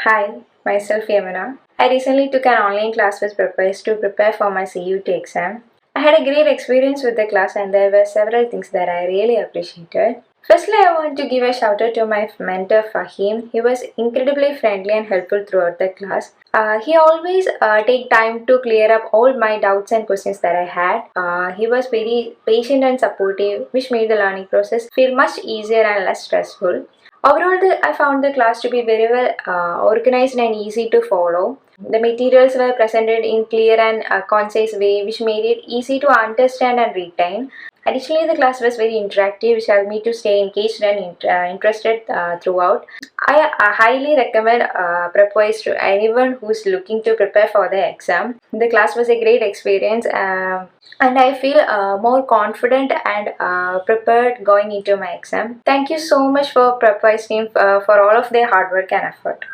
Hi, myself Yamuna. I recently took an online class with Prepwise to prepare for my CUET exam. I had a great experience with the class and there were several things that I really appreciated. Firstly, I want to give a shout out to my mentor Fahim. He was incredibly friendly and helpful throughout the class. He always take time to clear up all my doubts and questions that I had. He was very patient and supportive, which made the learning process feel much easier and less stressful. Overall, I found the class to be very well organized and easy to follow. The materials were presented in clear and concise way, which made it easy to understand and retain. Additionally, the class was very interactive, which helped me to stay engaged and interested throughout. I highly recommend Prepwise to anyone who's looking to prepare for the exam. The class was a great experience, and I feel more confident and prepared going into my exam. Thank you so much for Prepwise team for all of their hard work and effort.